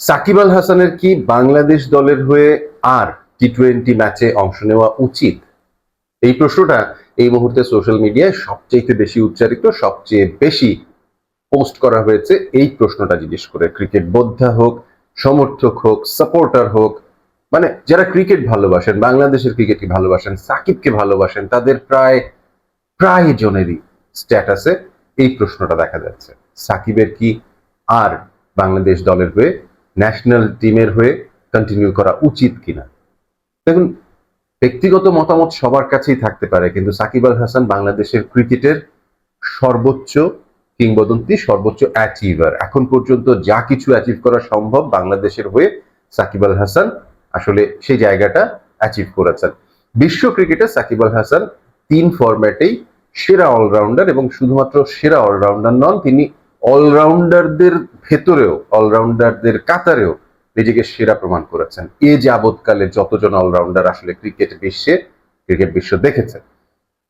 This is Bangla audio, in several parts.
সাকিব আল হাসানের কি বাংলাদেশ দলের হয়ে আর টি-20 ম্যাচে অংশ নেওয়া উচিত? এই প্রশ্নটা এই মুহূর্তে সোশ্যাল মিডিয়ায় সবচেয়ে বেশি উচ্চারিত, সবচেয়ে বেশি পোস্ট করা হয়েছে এই প্রশ্নটা জিজ্ঞেস করে। ক্রিকেট বোদ্ধা হোক, সমর্থক হোক, সাপোর্টার হোক, মানে যারা ক্রিকেট ভালোবাসেন, বাংলাদেশের ক্রিকেটকে ভালোবাসেন, সাকিবকে ভালোবাসেন, তাদের প্রায় প্রায় জনেরই স্ট্যাটাসে এই প্রশ্নটা দেখা যাচ্ছে। সাকিবের কি আর বাংলাদেশ দলের হয়ে, ন্যাশনাল টিমের হয়ে কন্টিনিউ করা উচিত কিনা? দেখুন, ব্যক্তিগত মতামত সবার কাছেই থাকতে পারে, কিন্তু সাকিব আল হাসান বাংলাদেশের ক্রিকেটের সর্বোচ্চ কিংবদন্তি, সর্বোচ্চ অ্যাচিভার। এখন পর্যন্ত যা কিছু অ্যাচিভ করা সম্ভব বাংলাদেশের হয়ে সাকিব আল হাসান আসলে সেই জায়গাটা অ্যাচিভ করেছেন। বিশ্ব ক্রিকেটে সাকিব আল হাসান 3 ফরম্যাটেই সেরা অলরাউন্ডার, এবং শুধুমাত্র সেরা অলরাউন্ডার নন, তিনি অলরাউন্ডারদের ভেতরেও, অলরাউন্ডারদের কাতারেও নিজেকে সেরা প্রমাণ করেছেন। এ যাবৎকালে যতজন অলরাউন্ডার আসলে ক্রিকেট বিশ্ব দেখেছে।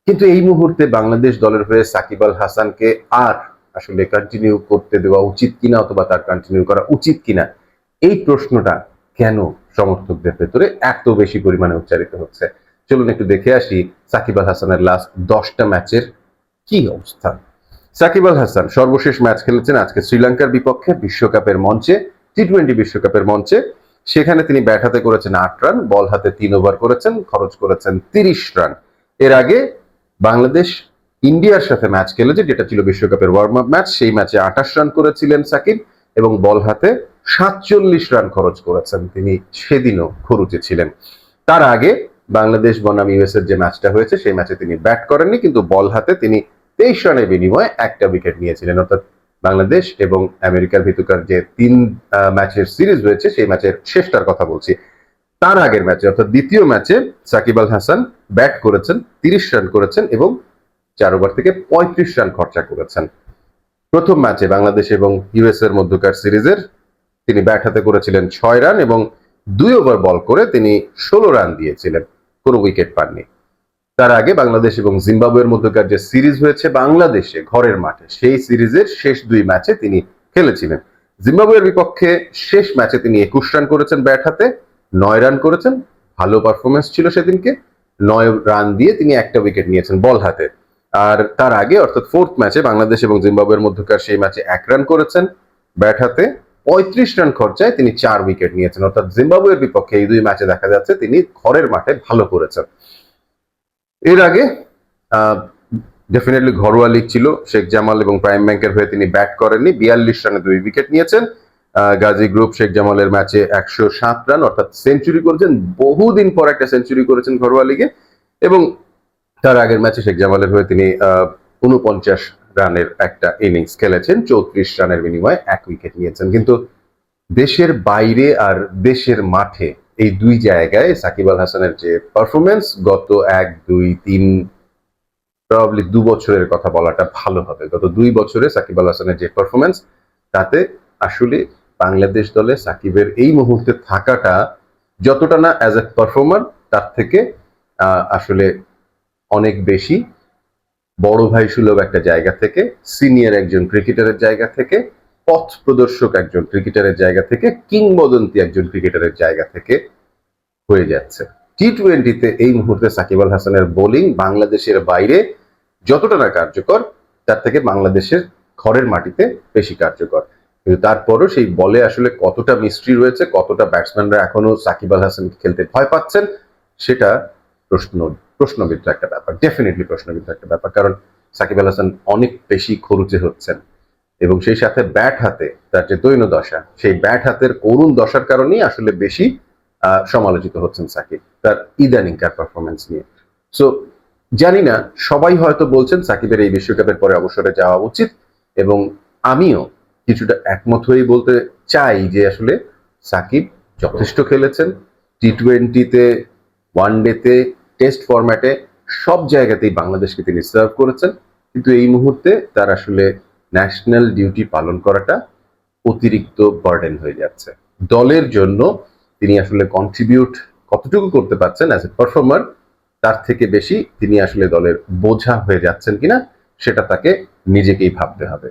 কিন্তু এই মুহূর্তে বাংলাদেশ দলের হয়ে সাকিব আল হাসানকে আর আসলে কন্টিনিউ করতে দেওয়া উচিত কিনা, অথবা তার কন্টিনিউ করা উচিত কিনা, এই প্রশ্নটা কেন সমর্থকদের ভেতরে এত বেশি পরিমাণে উচ্চারিত হচ্ছে? চলুন একটু দেখে আসি সাকিব আল হাসানের লাস্ট 10টা ম্যাচের কি অবস্থা। সাকিব আল হাসান সর্বশেষ ম্যাচ খেলেছেন আজকে শ্রীলঙ্কার বিপক্ষে বিশ্বকাপের মঞ্চে, টি-20 বিশ্বকাপের মঞ্চে। সেখানে তিনি ব্যাট হাতে করেছেন 8 রান, বল হাতে 3 ওভার করেছেন, খরচ করেছেন 30 রান। এর আগে বাংলাদেশ ইন্ডিয়ার সাথে ম্যাচ খেলেছে, যেটা ছিল বিশ্বকাপের ওয়ার্ম আপ ম্যাচ। সেই ম্যাচে 28 রান করেছিলেন সাকিব, এবং বল হাতে 47 রান খরচ করেছেন। তিনি সেদিনও খরুচে ছিলেন। তার আগে বাংলাদেশ বনাম ইউএস এর যে ম্যাচটা হয়েছে, সেই ম্যাচে তিনি ব্যাট করেননি, কিন্তু বল হাতে তিনি 23 রানের বিনিময়ে একটা উইকেট নিয়েছিলেন। অর্থাৎ বাংলাদেশ এবং আমেরিকার ভিতরকার যে 3 ম্যাচের সিরিজ হয়েছে, সেই ম্যাচের শেষটার কথা বলছি। তার আগের ম্যাচে, অর্থাৎ দ্বিতীয় ম্যাচে সাকিব আল হাসান ব্যাট করেছেন, 30 রান করেছেন, এবং 4 ওভার থেকে 35 রান খরচা করেছেন। প্রথম ম্যাচে বাংলাদেশ এবং ইউএস এর মধ্যকার সিরিজের তিনি ব্যাট হাতে করেছিলেন 6 রান, এবং 2 ওভার বল করে তিনি 16 রান দিয়েছিলেন, কোনো উইকেট পাননি। তার আগে বাংলাদেশ এবং জিম্বাবুয়ের মধ্যকার যে সিরিজ হয়েছে বাংলাদেশে ঘরের মাঠে, সেই সিরিজের শেষ 2 ম্যাচে তিনি খেলেছিলেন। জিম্বাবুয়ের বিপক্ষে শেষ ম্যাচে তিনি 21 রান করেছেন ব্যাট হাতে, 9 রান করেছেন, ভালো পারফরমেন্স ছিল সেদিনকে। 9 রান দিয়ে তিনি একটা উইকেট নিয়েছেন বল হাতে। আর তার আগে, অর্থাৎ 4th ম্যাচে বাংলাদেশ এবং জিম্বাবুয়ের মধ্যকার সেই ম্যাচে 1 রান করেছেন ব্যাট হাতে, 35 রান খরচায় তিনি 4 উইকেট নিয়েছেন। অর্থাৎ জিম্বাবুয়ের বিপক্ষে এই 2 ম্যাচে দেখা যাচ্ছে তিনি ঘরের মাঠে ভালো করেছেন। এর আগে ডেফিনেটলি ঘরোয়া লিগ ছিল, শেখ জামাল এবং প্রাইম ব্যাংকের হয়ে তিনি ব্যাট করেননি, 42 রানে 2 উইকেট নিয়েছেন। গাজী গ্রুপ শেখ জামালের ম্যাচে 107 রান, অর্থাৎ সেঞ্চুরি করেছেন, বহুদিন পর একটা সেঞ্চুরি করেছেন ঘরোয়া লিগে। এবং তার আগের ম্যাচে শেখ জামালের হয়ে তিনি 49 রানের একটা ইনিংস খেলেছেন, 34 রানের বিনিময়ে 1 উইকেট নিয়েছেন। কিন্তু দেশের বাইরে আর দেশের মাঠে, এই 2 জায়গায় সাকিব আল হাসানের যে পারফরমেন্স, গত 1, 2, 3, প্রবাবলি 2 বছরের কথা বলাটা ভালো হবে, গত 2 বছরে সাকিব আল হাসানের যে পারফরমেন্স, তাতে আসলে বাংলাদেশ দলে সাকিবের এই মুহূর্তে থাকাটা যতটা না অ্যাজ এ পারফর্মার, তার থেকে আসলে অনেক বেশি বড় ভাই সুলভ একটা জায়গা থেকে, সিনিয়র একজন ক্রিকেটারের জায়গা থেকে, পথ প্রদর্শক একজন ক্রিকেটারের জায়গা থেকে, কিংবদন্তি একজন ক্রিকেটারের জায়গা থেকে হয়ে যাচ্ছে। টি-20তে এই মুহূর্তে সাকিব আল হাসানের বোলিং বাংলাদেশের বাইরে যতটা না কার্যকর, তার থেকে বাংলাদেশের ঘরের মাটিতে বেশি কার্যকর। কিন্তু তারপরও সেই বলে আসলে কতটা মিস্ট্রি রয়েছে, কতটা ব্যাটসম্যানরা এখনো সাকিব আল হাসানকে খেলতে ভয় পাচ্ছেন, সেটা প্রশ্নবিদ্ধ একটা ব্যাপার, ডেফিনেটলি প্রশ্নবিদ্ধ একটা ব্যাপার। কারণ সাকিব আল হাসান অনেক বেশি খরুচে হচ্ছেন, এবং সেই সাথে ব্যাট হাতে তার যে দৈন্য দশা, সেই ব্যাট হাতের করুণ দশার কারণেই আসলে বেশি সমালোচিত হচ্ছেন সাকিব তার ইদানিংকার পারফরমেন্স নিয়ে। সো জানি না, সবাই হয়তো বলছেন সাকিবের এই বিশ্বকাপের পরে অবসরে যাওয়া উচিত, এবং আমিও কিছুটা একমত হয়েই বলতে চাই যে আসলে সাকিব যথেষ্ট খেলেছেন টি-20তে, ওয়ানডেতে, টেস্ট ফরম্যাটে, সব জায়গাতেই বাংলাদেশকে তিনি সার্ভ করেছেন। কিন্তু এই মুহূর্তে তার আসলে ন্যাশনাল ডিউটি পালন করাটা অতিরিক্ত বার্ডেন হয়ে যাচ্ছে। দলের জন্য তিনি আসলে কন্ট্রিবিউট কতটুকু করতে পারছেন অ্যাজ এ পারফর্মার, তার থেকে বেশি তিনি আসলে দলের বোঝা হয়ে যাচ্ছেন কিনা, সেটা তাকে নিজেকেই ভাবতে হবে।